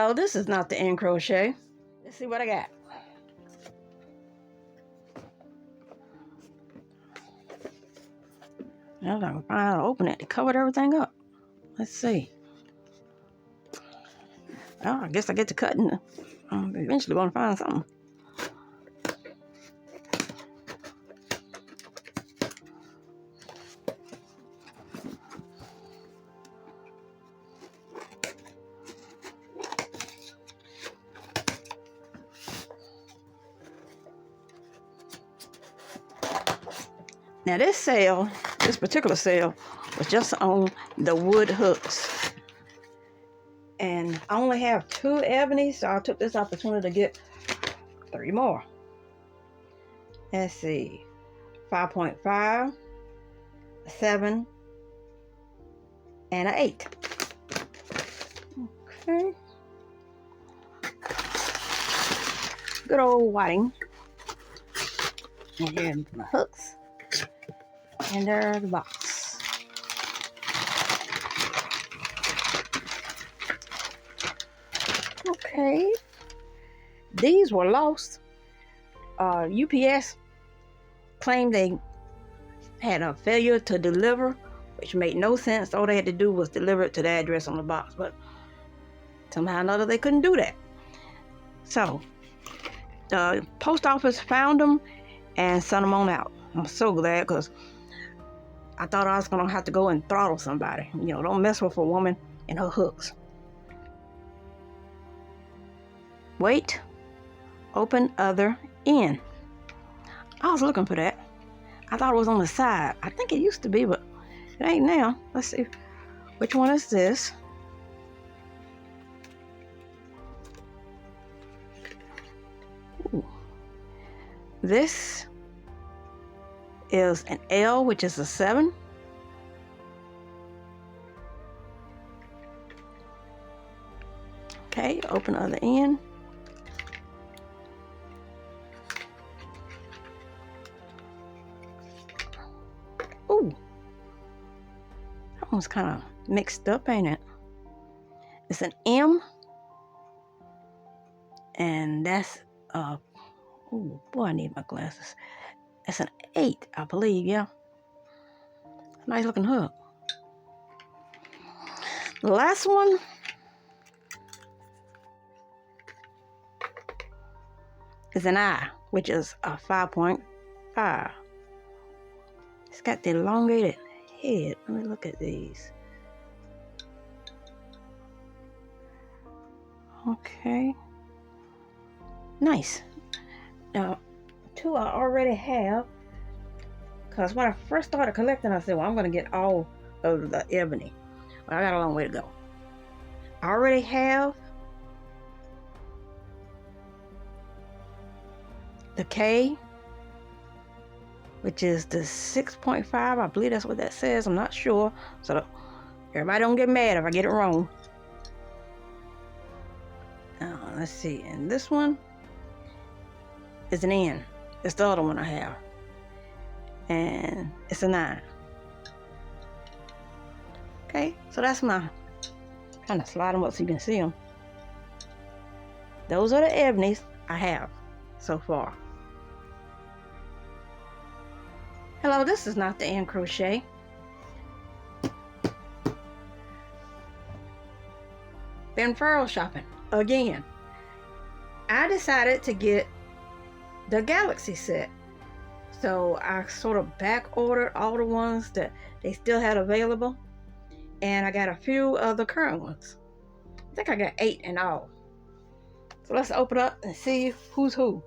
Hello, this is not the end crochet. Let's see what I got. Now I'm gonna find out how to open it to cover everything up. Let's see. Oh, I guess I get to cutting. I'm eventually gonna find something. Now this particular sale was just on the wood hooks. And I only have 2 ebony, so I took this opportunity to get 3 more. Let's see. 5.5, a 7, and an 8. Okay. Good old whiting. And here's my hooks. And there's the box. Okay. These were lost. UPS claimed they had a failure to deliver, which made no sense. All they had to do was deliver it to the address on the box, but somehow or another they couldn't do that. So the post office found them and sent them on out. I'm so glad, because I thought I was gonna have to go and throttle somebody. You know, don't mess with a woman and her hooks. Wait, open other end. I was looking for that. I thought it was on the side. I think it used to be, but it ain't now. Let's see. Which one is this? Ooh. This is an L, which is a 7. Okay, open other end. Ooh, that one's kind of mixed up, ain't it? It's an M, and that's ooh, boy, I need my glasses. That's an 8, I believe, yeah. Nice looking hook. The last one is an I, which is a 5.5. It's got the elongated head. Let me look at these. Okay. Nice. Now, 2 I already have, because when I first started collecting, I said, well, I'm going to get all of the ebony. Well, I got a long way to go. I already have the K, which is the 6.5. I believe that's what that says. I'm not sure. So everybody don't get mad if I get it wrong. Let's see. And this one is an N. It's the other one I have. And it's a 9. Okay, so that's my, kind of slide them up so you can see them. Those are the ebonies I have so far. Hello, this is not the end crochet. Been Furls shopping again. I decided to get the Galaxy set. So I sort of back ordered all the ones that they still had available. And I got a few of the current ones. I think I got 8 in all. So let's open up and see who's who.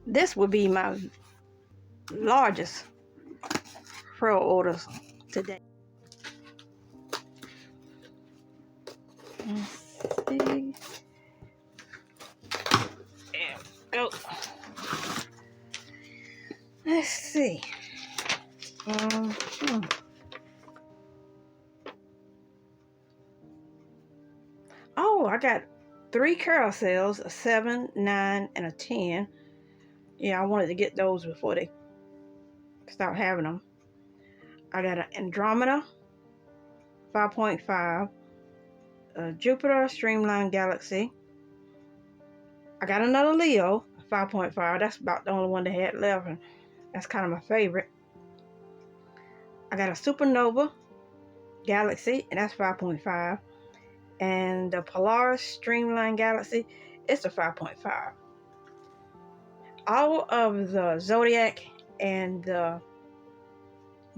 This would be my largest furl orders today. Let's see. There we go. Let's see. Oh, I got 3 carousels, a 7, 9, and a 10. Yeah, I wanted to get those before they Stop having them. I got an Andromeda 5.5, a Jupiter Streamline Galaxy. I got another Leo 5.5. That's about the only one they had left, and that's kind of my favorite. I got a Supernova Galaxy, and that's 5.5. And the Polaris Streamline Galaxy, it's a 5.5. All of the Zodiac and the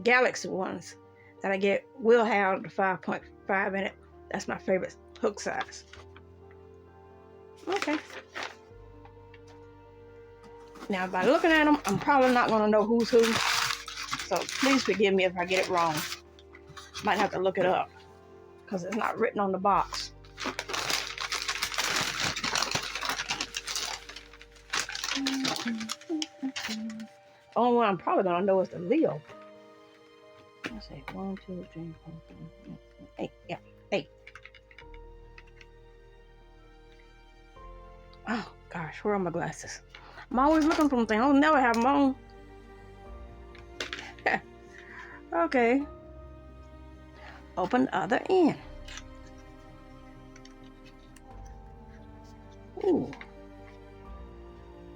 Galaxy ones that I get will have the 5.5 in it. That's my favorite hook size. Okay. Now, by looking at them, I'm probably not going to know who's who. So please forgive me if I get it wrong. Might have to look it up because it's not written on the box. The only one I'm probably going to know is the Leo. Let's see. 1, 2, 3, 4, 5, 8. Yeah, 8. Oh, gosh. Where are my glasses? I'm always looking for something. I'll never have them on. Okay. Open the other end. Ooh.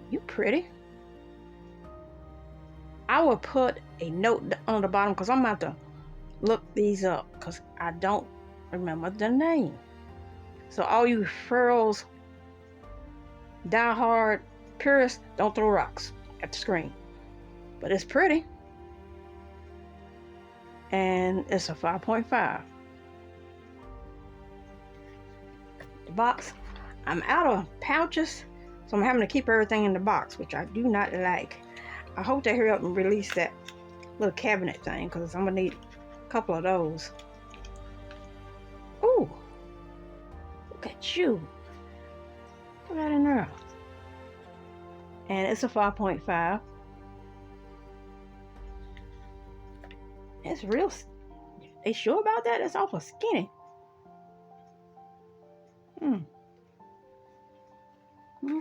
You pretty. I will put a note on the bottom because I'm about to look these up because I don't remember the name. So all you Furls diehard purists, don't throw rocks at the screen. But it's pretty. And it's a 5.5. The box, I'm out of pouches, so I'm having to keep everything in the box, which I do not like. I hope they hurry up and release that little cabinet thing because I'm gonna need a couple of those. Ooh, look at you. Put that in there. And it's a 5.5. It's real. They sure about that? It's awful skinny.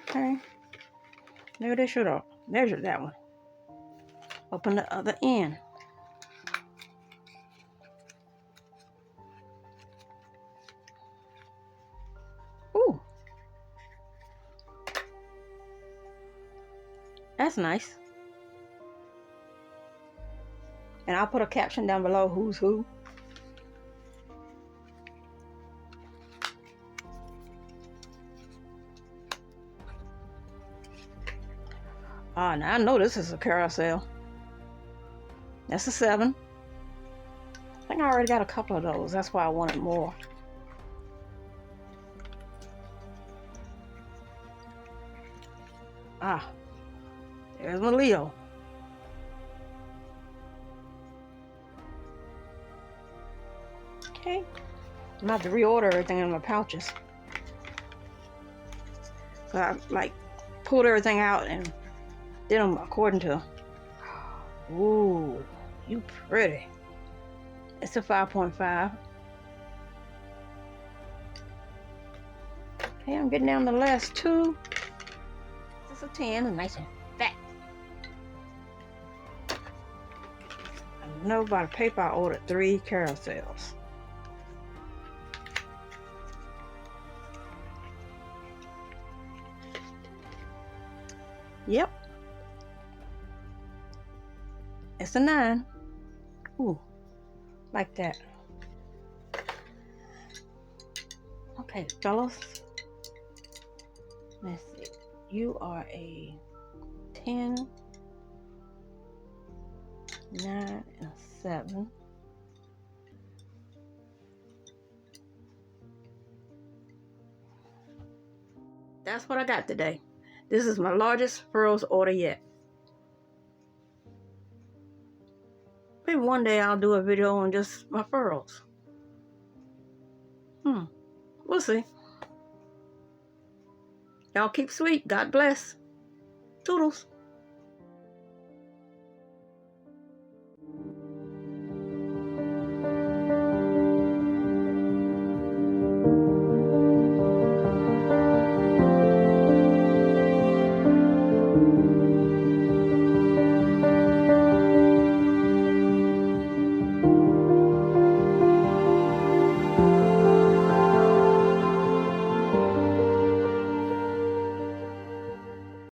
Okay. Maybe they should have measured that one. Open the other end. Ooh. That's nice. And I'll put a caption down below who's who. Now I know this is a carousel. That's a 7. I think I already got a couple of those. That's why I wanted more. There's my Leo. Okay. I'm about to reorder everything in my pouches. So I like pulled everything out and did them according to. Ooh, you pretty. It's a 5.5. Okay, I'm getting down to the last 2. This is a 10, and nice and fat. I know by the paper I ordered 3 carousels. Yep. It's a 9. Ooh, like that. Okay, fellas. Let's see. You are a 10, 9, and 7. That's what I got today. This is my largest Furls order yet. Maybe one day I'll do a video on just my Furls. We'll see. Y'all keep sweet. God bless. Toodles.